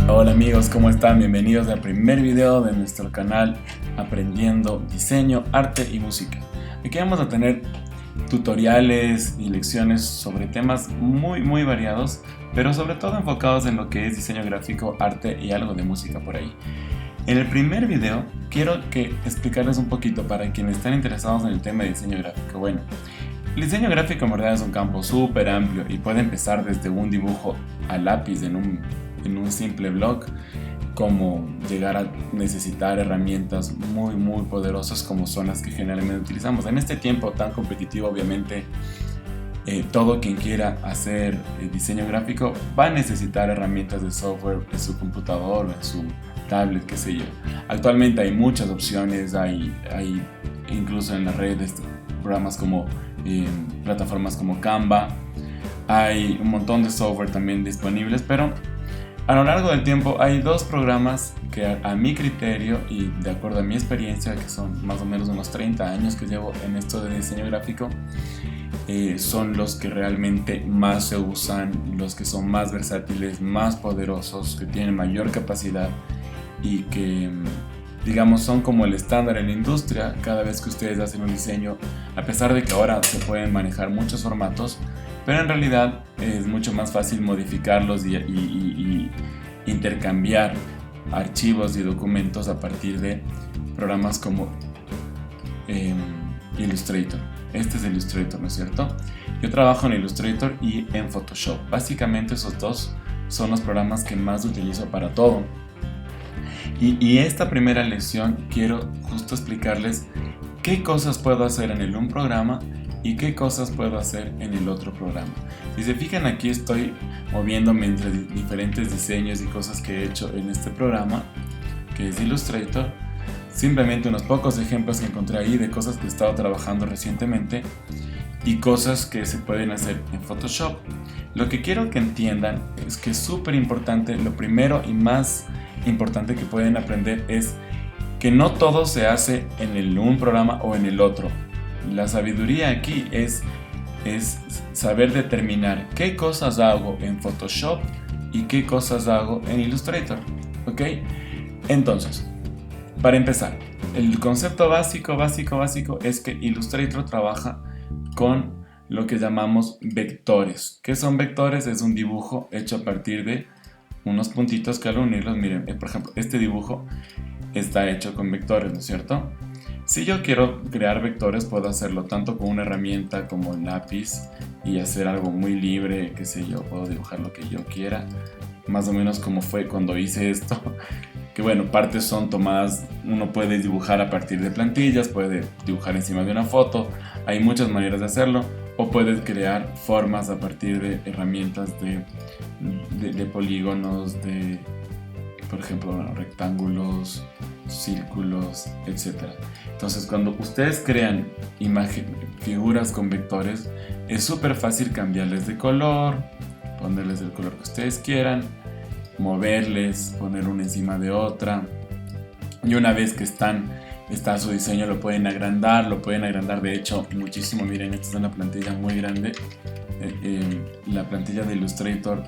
Hola amigos, ¿cómo están? Bienvenidos al primer video de nuestro canal Aprendiendo Diseño, Arte y Música. Aquí vamos a tener tutoriales y lecciones sobre temas muy variados, pero sobre todo enfocados en lo que es diseño gráfico, arte y algo de música por ahí. En el primer video quiero explicarles un poquito para quienes están interesados en el tema de diseño gráfico. Bueno, el diseño gráfico en verdad es un campo súper amplio y puede empezar desde un dibujo a lápiz en un simple blog, como llegar a necesitar herramientas muy poderosas como son las que generalmente utilizamos. En este tiempo tan competitivo, obviamente, todo quien quiera hacer diseño gráfico va a necesitar herramientas de software en su computador, en su tablet, qué sé yo. Actualmente hay muchas opciones, hay incluso en las redes programas como plataformas como Canva, hay un montón de software también disponibles, pero a lo largo del tiempo hay dos programas que a mi criterio y de acuerdo a mi experiencia, que son más o menos unos 30 años que llevo en esto de diseño gráfico, son los que realmente más se usan, los que son más versátiles, más poderosos, que tienen mayor capacidad y que, digamos, son como el estándar en la industria. Cada vez que ustedes hacen un diseño, a pesar de que ahora se pueden manejar muchos formatos, pero en realidad es mucho más fácil modificarlos y intercambiar archivos y documentos a partir de programas como Illustrator. Este es Illustrator, ¿no es cierto? Yo trabajo en Illustrator y en Photoshop. Básicamente esos dos son los programas que más utilizo para todo. Y esta primera lección quiero justo explicarles qué cosas puedo hacer en un programa y qué cosas puedo hacer en el otro programa. Si se fijan, aquí estoy moviéndome entre diferentes diseños y cosas que he hecho en este programa, que es Illustrator. Simplemente unos pocos ejemplos que encontré ahí de cosas que he estado trabajando recientemente y cosas que se pueden hacer en Photoshop. Lo que quiero que entiendan es que es súper importante, lo primero y más importante que pueden aprender es que no todo se hace en un programa o en el otro. La sabiduría aquí es saber determinar qué cosas hago en Photoshop y qué cosas hago en Illustrator, ¿ok? Entonces, para empezar, el concepto básico es que Illustrator trabaja con lo que llamamos vectores. ¿Qué son vectores? Es un dibujo hecho a partir de unos puntitos que al unirlos, miren, por ejemplo, este dibujo está hecho con vectores, ¿no es cierto? Si yo quiero crear vectores, puedo hacerlo tanto con una herramienta como el lápiz y hacer algo muy libre, qué sé yo, puedo dibujar lo que yo quiera, más o menos como fue cuando hice esto, que bueno, partes son tomadas, uno puede dibujar a partir de plantillas, puede dibujar encima de una foto, hay muchas maneras de hacerlo, o puedes crear formas a partir de herramientas de polígonos, de, por ejemplo, rectángulos, círculos, etc. Entonces, cuando ustedes crean figuras con vectores, es súper fácil cambiarles de color, ponerles el color que ustedes quieran, moverles, poner una encima de otra. Y una vez que está su diseño, lo pueden agrandar de hecho muchísimo. Miren, esta es una plantilla muy grande. La plantilla de Illustrator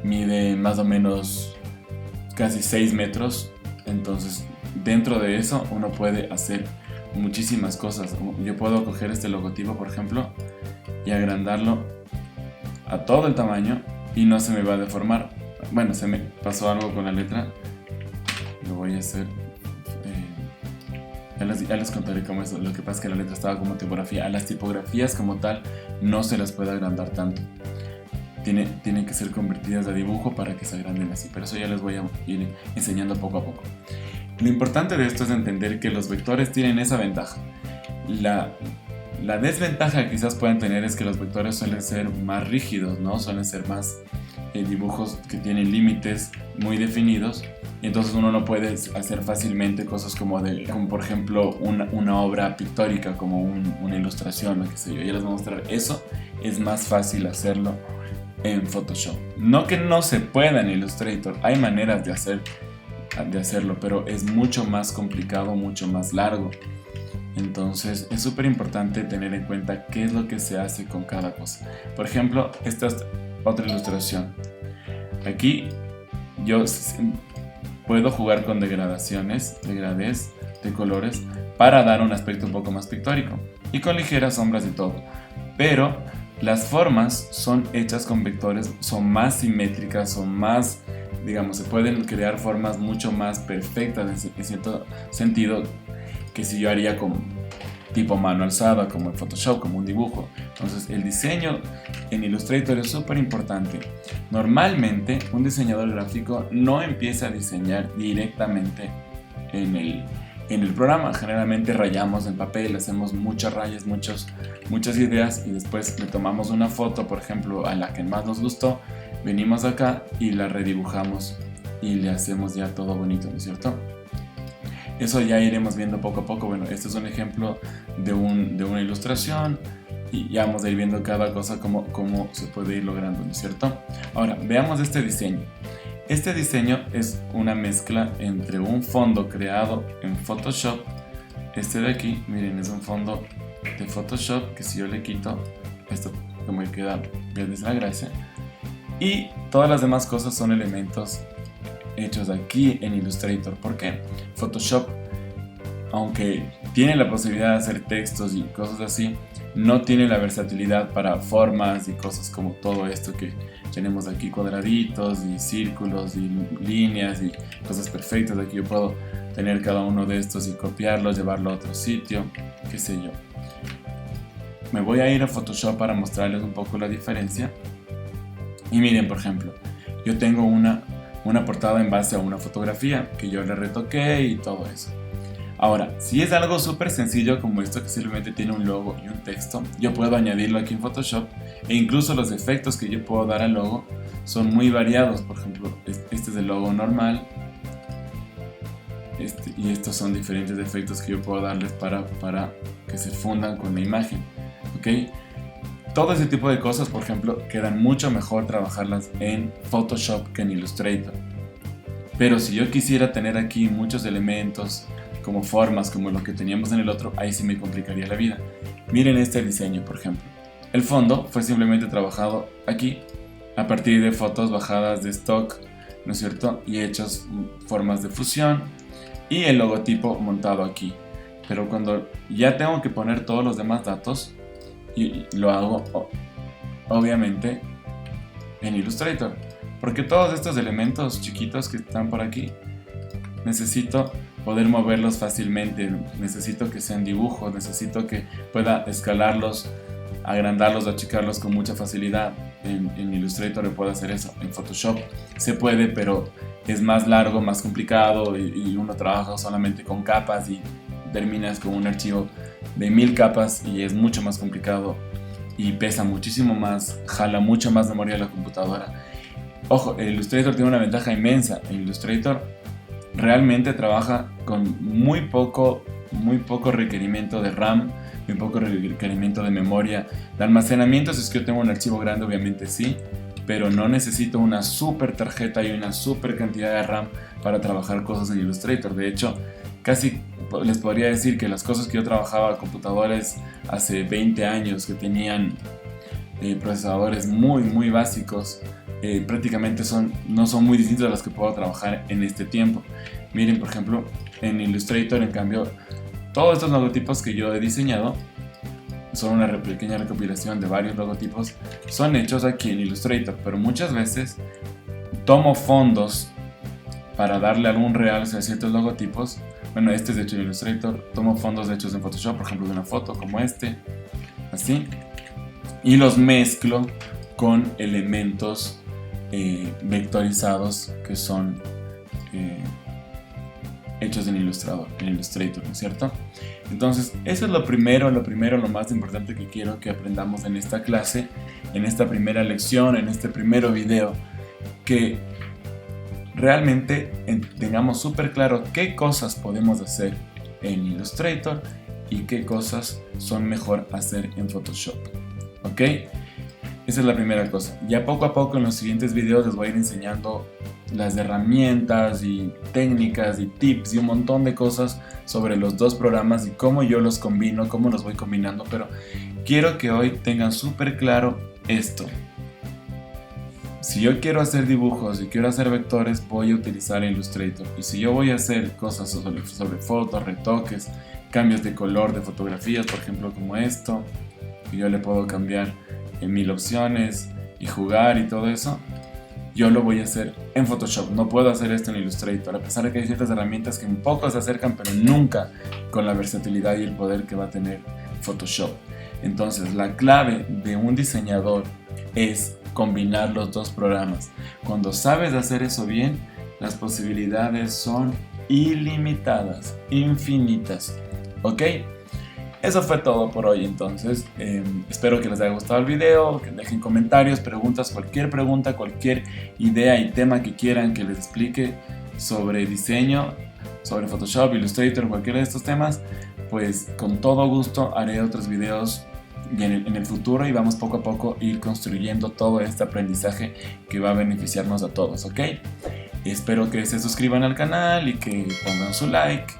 mide más o menos casi 6 metros, entonces dentro de eso uno puede hacer muchísimas cosas. Yo puedo coger este logotipo, por ejemplo, y agrandarlo a todo el tamaño y no se me va a deformar. Bueno, se me pasó algo con la letra, lo voy a hacer, ya les contaré cómo es. Lo que pasa es que la letra estaba como tipografía. A las tipografías como tal no se las puede agrandar tanto, tienen que ser convertidas a dibujo para que se agranden así, pero eso ya les voy a ir enseñando poco a poco. Lo importante de esto es entender que los vectores tienen esa ventaja. La desventaja que quizás puedan tener es que los vectores suelen ser más rígidos, ¿no? Suelen ser más dibujos que tienen límites muy definidos, y entonces uno no puede hacer fácilmente cosas como por ejemplo una obra pictórica, como una ilustración, o qué sé yo. Ya les voy a mostrar. Eso es más fácil hacerlo en Photoshop. No que no se pueda en Illustrator, hay maneras de hacerlo, pero es mucho más complicado, mucho más largo. Entonces es súper importante tener en cuenta qué es lo que se hace con cada cosa. Por ejemplo, esta es otra ilustración. Aquí yo puedo jugar con degradés de colores para dar un aspecto un poco más pictórico y con ligeras sombras y todo. Pero las formas son hechas con vectores, son más simétricas, son más, digamos, se pueden crear formas mucho más perfectas en cierto sentido que si yo haría con tipo mano alzada, como en Photoshop, como un dibujo. Entonces el diseño en Illustrator es súper importante. Normalmente un diseñador gráfico no empieza a diseñar directamente en el programa. Generalmente rayamos en papel, hacemos muchas rayas, muchas ideas y después le tomamos una foto, por ejemplo, a la que más nos gustó, venimos acá y la redibujamos y le hacemos ya todo bonito, ¿no es cierto? Eso ya iremos viendo poco a poco. Bueno, este es un ejemplo de una ilustración y ya vamos a ir viendo cada cosa cómo se puede ir logrando, ¿no es cierto? Ahora, veamos este diseño. Este diseño es una mezcla entre un fondo creado en Photoshop. Este de aquí, miren, es un fondo de Photoshop que si yo le quito, esto como que queda bien la gracia. Y todas las demás cosas son elementos hechos aquí en Illustrator. ¿Por qué? Photoshop, aunque tiene la posibilidad de hacer textos y cosas así, no tiene la versatilidad para formas y cosas como todo esto que tenemos aquí, cuadraditos y círculos y líneas y cosas perfectas. Aquí yo puedo tener cada uno de estos y copiarlos, llevarlo a otro sitio, qué sé yo. Me voy a ir a Photoshop para mostrarles un poco la diferencia. Y miren, por ejemplo, yo tengo una portada en base a una fotografía que yo le retoqué y todo eso. Ahora, si es algo súper sencillo como esto que simplemente tiene un logo y un texto, yo puedo añadirlo aquí en Photoshop e incluso los efectos que yo puedo dar al logo son muy variados. Por ejemplo, este es el logo normal y estos son diferentes efectos que yo puedo darles para que se fundan con la imagen, ¿ok? Todo ese tipo de cosas, por ejemplo, quedan mucho mejor trabajarlas en Photoshop que en Illustrator. Pero si yo quisiera tener aquí muchos elementos, como formas, como lo que teníamos en el otro, ahí sí me complicaría la vida. Miren este diseño, por ejemplo. El fondo fue simplemente trabajado aquí, a partir de fotos bajadas de stock, ¿no es cierto? Y hechas formas de fusión, y el logotipo montado aquí. Pero cuando ya tengo que poner todos los demás datos, y lo hago obviamente en Illustrator, porque todos estos elementos chiquitos que están por aquí necesito poder moverlos fácilmente, necesito que sean dibujos, necesito que pueda escalarlos, agrandarlos, achicarlos con mucha facilidad. En Illustrator le puedo hacer eso. En Photoshop se puede, pero es más largo, más complicado y uno trabaja solamente con capas y terminas con un archivo de 1000 capas y es mucho más complicado y pesa muchísimo más, jala mucho más memoria de la computadora. Ojo, el Illustrator tiene una ventaja inmensa. El Illustrator realmente trabaja con muy poco requerimiento de RAM, muy poco requerimiento de memoria. De almacenamiento, si es que yo tengo un archivo grande, obviamente sí, pero no necesito una super tarjeta y una super cantidad de RAM para trabajar cosas en Illustrator. De hecho, casi les podría decir que las cosas que yo trabajaba, computadores hace 20 años que tenían procesadores muy básicos, prácticamente no son muy distintos a los que puedo trabajar en este tiempo. Miren, por ejemplo, en Illustrator, en cambio, todos estos logotipos que yo he diseñado son una pequeña recopilación de varios logotipos, son hechos aquí en Illustrator, pero muchas veces tomo fondos para darle algún realce a ciertos logotipos. Bueno, este es hecho en Illustrator, tomo fondos hechos en Photoshop, por ejemplo, de una foto como este, así, y los mezclo con elementos vectorizados que son hechos en Illustrator, ¿no es cierto? Entonces, eso es lo primero, lo más importante que quiero que aprendamos en esta clase, en esta primera lección, en este primer video, que realmente tengamos súper claro qué cosas podemos hacer en Illustrator y qué cosas son mejor hacer en Photoshop, ¿ok? Esa es la primera cosa. Ya poco a poco en los siguientes videos les voy a ir enseñando las herramientas y técnicas y tips y un montón de cosas sobre los dos programas y cómo yo los combino, cómo los voy combinando, pero quiero que hoy tengan súper claro esto. Si yo quiero hacer dibujos y quiero hacer vectores, voy a utilizar Illustrator. Y si yo voy a hacer cosas sobre fotos, retoques, cambios de color de fotografías, por ejemplo como esto, que yo le puedo cambiar en 1000 opciones y jugar y todo eso, yo lo voy a hacer en Photoshop. No puedo hacer esto en Illustrator, a pesar de que hay ciertas herramientas que un poco se acercan, pero nunca con la versatilidad y el poder que va a tener Photoshop. Entonces, la clave de un diseñador es combinar los dos programas. Cuando sabes hacer eso bien, las posibilidades son ilimitadas, infinitas. ¿Ok? Eso fue todo por hoy entonces. Espero que les haya gustado el video, que dejen comentarios, preguntas, cualquier pregunta, cualquier idea y tema que quieran que les explique sobre diseño, sobre Photoshop, Illustrator, cualquiera de estos temas, pues con todo gusto haré otros videos en el futuro y vamos poco a poco a ir construyendo todo este aprendizaje que va a beneficiarnos a todos, ¿ok? Espero que se suscriban al canal y que pongan su like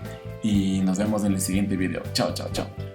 y nos vemos en el siguiente video. Chao, chao, chao.